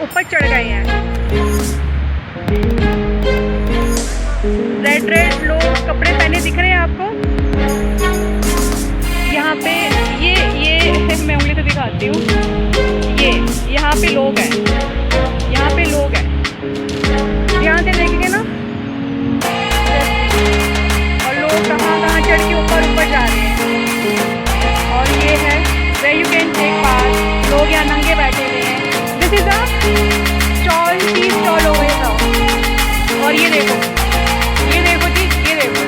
ऊपर चढ़ गए हैं। रेड रेड लोग कपड़े पहने दिख रहे हैं आपको। यहाँ पे ये मैं उंगली से दिखाती हूँ। ये यहाँ पे लोग हैं, यहाँ पे लोग हैं, ध्यान से देखेंगे ना। और लोग कहाँ चढ़ के ऊपर जा रहे हैं। और ये है where you can take part। लोग यहाँ नंगे बैठे हुए हैं। This is a stall, tea stall over here। और ये देखो जी, ये देखो।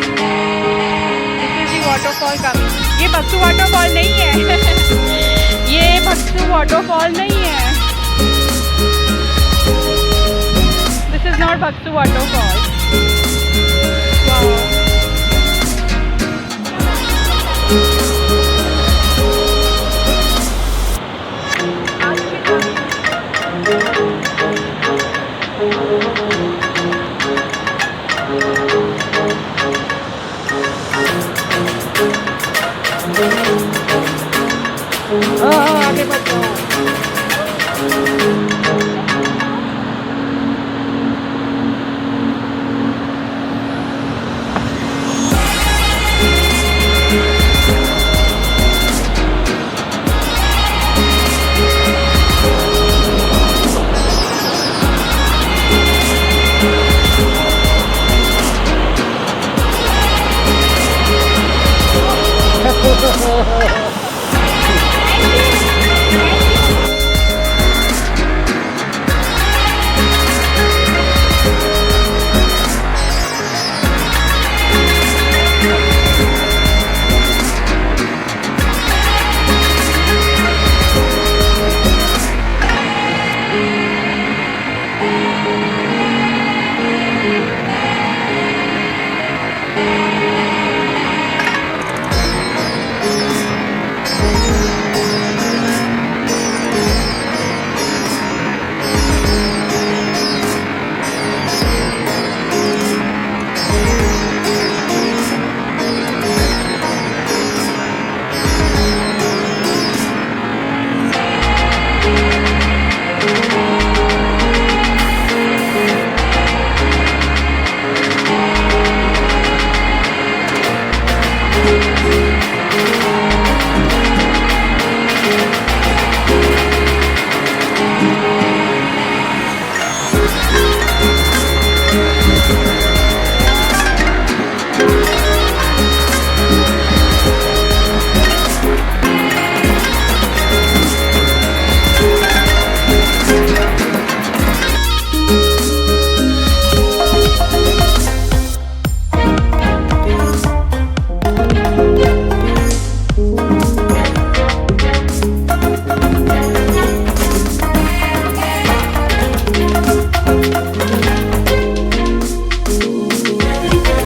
This is the waterfall coming। ये भक्सु वाटरफॉल नहीं है। ये भक्सु वाटरफॉल नहीं है। This is not Bhagsu waterfall. Wow। आगे बढ़ो। Thank you.